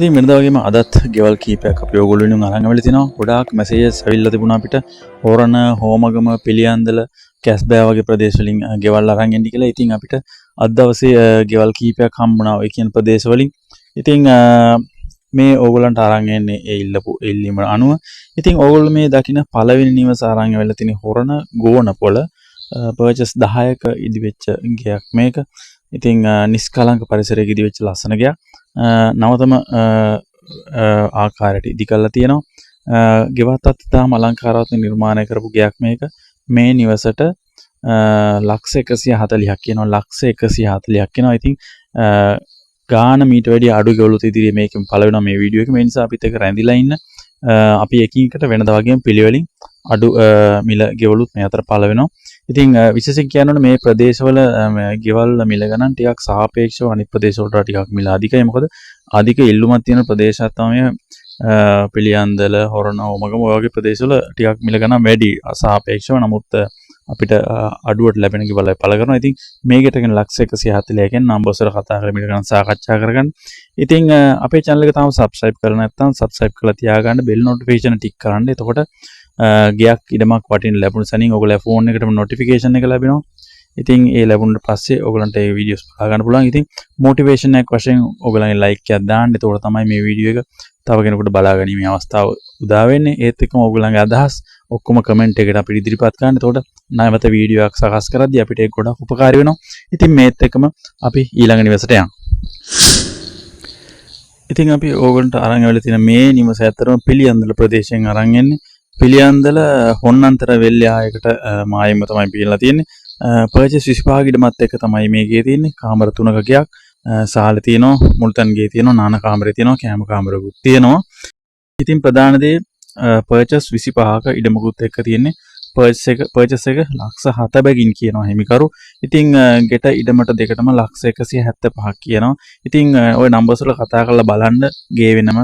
ඉතින් මෙන්න වගේම අදත් ගෙවල් කීපයක් අපි ඔයගොල්ලෝ වෙනුවෙන් අරන් ආවිල්ලා තිනවා. ගොඩාක් මැසේජස් ඇවිල්ලා තිබුණා අපිට. හොරණ, හෝමගම, පිළියන්දල, කැස්බෑ වගේ ප්‍රදේශ වලින් ගෙවල් අරන් එන්න කියලා. ඉතින් අපිට අද දවසේ ගෙවල් කීපයක් හම්බුණා ඔය කියන ප්‍රදේශ වලින්. ඉතින් මේ ඕගොල්ලන්ට අරන් එන්නේ ඒ ඉල්ලපු ඉල්ලීම අනුව. ඉතින් ඕගොල්ලෝ මේ දකින පළවෙනි නිවස අරන් ආවිල්ලා තියෙන හොරණ ගෝනපොළ පර්චස් 10ක ඉදිවෙච්ච ගයක් මේක. ඉතින් නිස්කලංක පරිසරයක ඉදිවෙච්ච ලස්සන ගයක්. නවතම ආකාරයට ඉදි කරලා තියෙනවා. ගෙවත්තත් ඉතාම අලංකාරවත් නිර්මාණය කරපු ගයක් මේක. මේ නිවසට ලක්ෂ 140ක් කියනවා. ලක්ෂ 140ක් කියනවා. ඉතින් ගාන මීට වැඩි අඩු ගෙවලුත් ඉදිරියේ මේකෙන් පළ වෙනවා මේ වීඩියෝ එක. මේ නිසා අපිත් එක රැඳිලා ඉන්න. අපි එකින් එකට වෙනදා වගේම පිළිවෙලින් අඩු මිල ගෙවලුත් මේ අතර පළ වෙනවා. ඉතින් විශේෂයෙන් කියනවනේ මේ ප්‍රදේශවල ගෙවල් මිල ගණන් ටිකක් සාපේක්ෂව අනිත් ප්‍රදේශ වලට ටිකක් මිල අධිකයි. මොකද අධික ඉල්ලුමක් තියෙන ප්‍රදේශات තමයි පිළියන්දල, හොරණ, ඕමගම ඔය වගේ ප්‍රදේශවල ටිකක් මිල ගණන් වැඩි සාපේක්ෂව. නමුත් අපිට අඩුවට ලැබෙන ගෙවල් පළ කරනවා. ඉතින් මේකට කියන ලක්ෂ 140 නම්බර්ස් වල කතා කරලා මිල ගණන් සාකච්ඡා කරගන්න. ඉතින් අපේ channel එක තාම subscribe කරලා නැත්නම් subscribe කරලා තියාගන්න, bell notification ටික් කරන්න. එතකොට ගයක් ඉඩමක් වටින ලැබුණ සනින් ඔයගොල්ලෝ ෆෝන් එකටම notification එක ලැබෙනවා. ඉතින් ඒ ලැබුණාට පස්සේ ඔයගලන්ට මේ වීඩියෝස් බලා ගන්න පුළුවන්. ඉතින් motivation එකක් වශයෙන් ඔයගලන්ගේ like එකක් දාන්න. එතකොට තමයි මේ වීඩියෝ එක තව කෙනෙකුට බලා ගැනීමේ අවස්ථාව උදා වෙන්නේ. ඒත් එක්කම ඔයගලන්ගේ අදහස් ඔක්කොම comment එකකට අපිට ඉදිරිපත් කරන්න. එතකොට නැවත වීඩියෝ එකක් සකස් කරද්දී අපිට ඒක ගොඩක් උපකාරී වෙනවා. ඉතින් මේත් එක්කම අපි ඊළඟ නිවසට යමු. ඉතින් අපි ඕගොල්ලන්ට අරන් ආවිල්ලා තියෙන මේ නිවස ඇත්තටම පිළියන්දල ප්‍රදේශයෙන් අරන් එන්නේ. පිළියන්දල හොන්නන්තර වෙල්යායකට මායිම තමයි පිළිලා තියෙන්නේ. පර්චස් 25 ඉඩමත් එක තමයි මේ ගේ තියෙන්නේ. කාමර 3ක ගයක්. සාල තියෙනවා, මුල්තන් ගේ තියෙනවා, නාන කාමරේ තියෙනවා, කෑම කාමරකුත් තියෙනවා. ඉතින් ප්‍රධාන දේ පර්චස් 25ක ඉඩමකුත් එක්ක තියෙන්නේ. පර්චස් එක ලක්ෂ 7 බැගින් කියනවා හිමිකරු. ඉතින් ගෙට ඉඩමට දෙකටම ලක්ෂ 175ක් කියනවා. ඉතින් ওই නම්බර්ස් වල කතා කරලා බලන්න ගේ වෙනම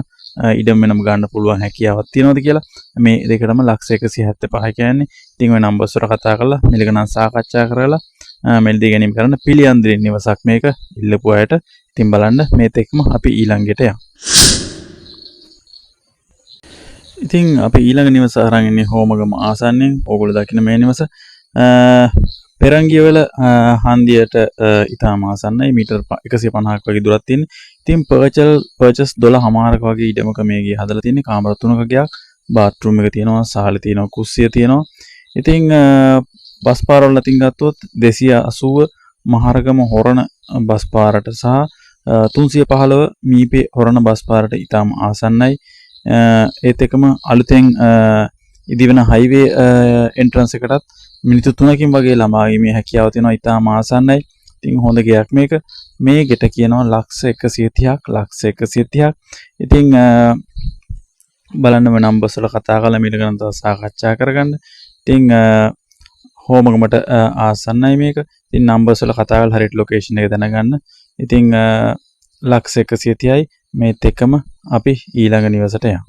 ඉඩම් වෙනම ගන්න පුළුවන් හැකියාවක් තියෙනවද කියලා. මේ දෙකටම ලක්ෂ 175 කියන්නේ. ඉතින් ওই නම්බර්ස් වල කතා කරලා මිල ගණන් සාකච්ඡා කරලා මෙල්දී ගැනීම කරන්න පිළියන්දරින් නිවසක් මේක ඉල්ලපු අයට. ඉතින් බලන්න මේත් එක්කම අපි ඊළඟට යමු. ඉතින් අපි ඊළඟ නිවස අරන් ඉන්නේ හෝමගම ආසන්නෙන්. ඕගොල්ලෝ දකින්න මේ නිවස පෙරංගියවල හන්දියට ඉතාම ආසන්නයි. මීටර් 150ක් වගේ දුරක් තියෙන්නේ. ඉතින් පර්චස් 12මාරක වගේ ඉඩමක මේ ගේ හදලා තියෙන්නේ. කාමර 3ක ගයක්, බාත්රූම් එක තියෙනවා, සාලේ තියෙනවා, කුස්සිය තියෙනවා. ඉතින් බස් පාරවල අතින් ගත්තොත් 280 මහරගම හොරණ බස් පාරට සහ 315 මීපේ හොරණ බස් පාරට ඉතාම ආසන්නයි. ඒත් එකම අලුතෙන් ඉදිවෙන හයිවේ එන්ට්‍රන්ස් එකටත් මිනිත්තු 3කින් වගේ ළමාවීමේ හැකියාව තියෙනවා. ඉතාම ආසන්නයි. ඉතින් හොඳ ගයක් මේක. මේ ගෙට කියනවා ලක්ෂ 130ක්, ලක්ෂ 130ක්. ඉතින් බලන්න මේ නම්බර්ස් වල කතා කරලා මිල ගණන් තව සාකච්ඡා කරගන්න. ඉතින් හෝමගමට ආසන්නයි මේක. ඉතින් නම්බර්ස් වල කතා කරලා හරියට ලොකේෂන් එක දැනගන්න. ඉතින් ලක්ෂ 130යි. මේත් එක්කම අපි ඊළඟ නිවසට යමු.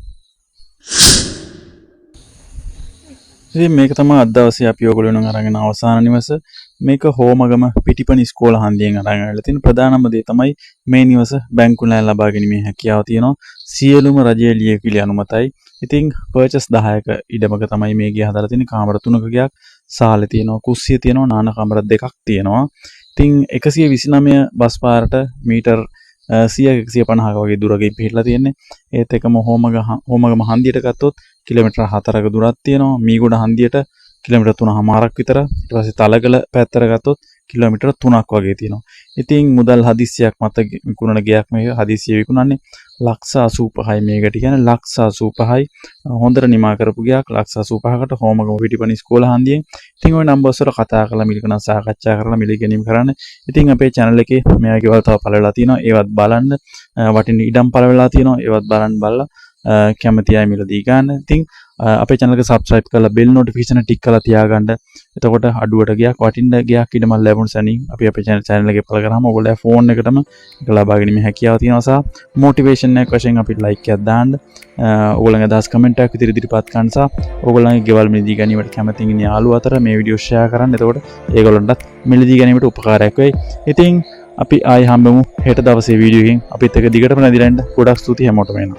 ඉතින් මේක තමයි අද දවසේ අපි ඔයගොල්ලෝ වෙනුවෙන් අරගෙන අවසාන නිවස. මේක හෝමගම පිටිපණ ඉස්කෝල හන්දියෙන් අරන් ආවිල්ලා තියෙන ප්‍රධානම දේ තමයි මේ නිවස බැංකුවෙන් ලබා ගැනීමේ හැකියාව තියෙනවා. සියලුම රජයේ ලියවිලි අනුමතයි. ඉතින් පර්චස් 10ක ඉඩමක තමයි මේ ගේ හදලා තියෙන්නේ. කාමර 3ක ගයක්, සාලේ තියෙනවා, කුස්සිය තියෙනවා, නාන කාමර 2ක් තියෙනවා. ඉතින් 129 බස් පාරට මීටර් 100-150ක වගේ දුරකින් පිහිටලා තියෙන්නේ. ඒත් එකම හෝමගම හන්දියට ගත්තොත් කිලෝමීටර් 4ක දුරක් තියෙනවා. මීගොඩ හන්දියට කිලෝමීටර් 3මාරක් විතර. ඊට පස්සේ තලගල පැත්තට ගත්තොත් කිලෝමීටර් 3ක් වගේ තියෙනවා. ඉතින් මුදල් හදිස්සියක් මත විකුණන ගයක් මේක. හදිස්සිය විකුණන්නේ ලක්ෂ 85යි මේකට කියන්නේ. ලක්ෂ 85යි. හොඳට නිමා කරපු ගයක්. ලක්ෂ 85කට හෝමගම පිටිපණ ඉස්කෝල හන්දියෙන්. ඉතින් ওই නම්බර්ස් වල කතා කරලා මිල ගණන් සාකච්ඡා කරලා මිල ගැනීම කරන්න. ඉතින් අපේ channel එකේ මෙයා ගෙවල් තව පළ වෙලා තියෙනවා. ඒවත් බලන්න. වටින ඉඩම් පළ වෙලා තියෙනවා. ඒවත් බලලා කැමති අය මිලදී ගන්න. ඉතින් අපේ channel එක subscribe කරලා bell notification ටික් කරලා තියාගන්න. එතකොට අඩුවට ගයක් වටින්න ගයක් ඉඩම ලැබුණ සැනින් අපි අපේ channel එකේ පළ කරාම ඔයගොල්ලෝ ෆෝන් එකටම ඒක ලබා ගැනීම හැකියාව තියෙනවා. සහ motivation එකක් වශයෙන් අපිට like එකක් දාන්න. ඔයගොල්ලන්ගේ අදහස් comment එකක් ඉදිරිපත් කරන්න සහ ඔයගොල්ලන්ගේ ගෙවල් මිලදී ගැනීමට කැමති යාළුවෝ අතර මේ වීඩියෝ share කරන්න. එතකොට ඒගොල්ලන්ටත් මිලදී ගැනීමට උපකාරයක් වෙයි. ඉතින් අපි ආයි හම්බෙමු හෙට දවසේ වීඩියෝ එකකින්. අපිත් එක්ක දිගටම නැදිලා ඉන්න. ගොඩක් ස්තුතියි හැමෝටම එන්න.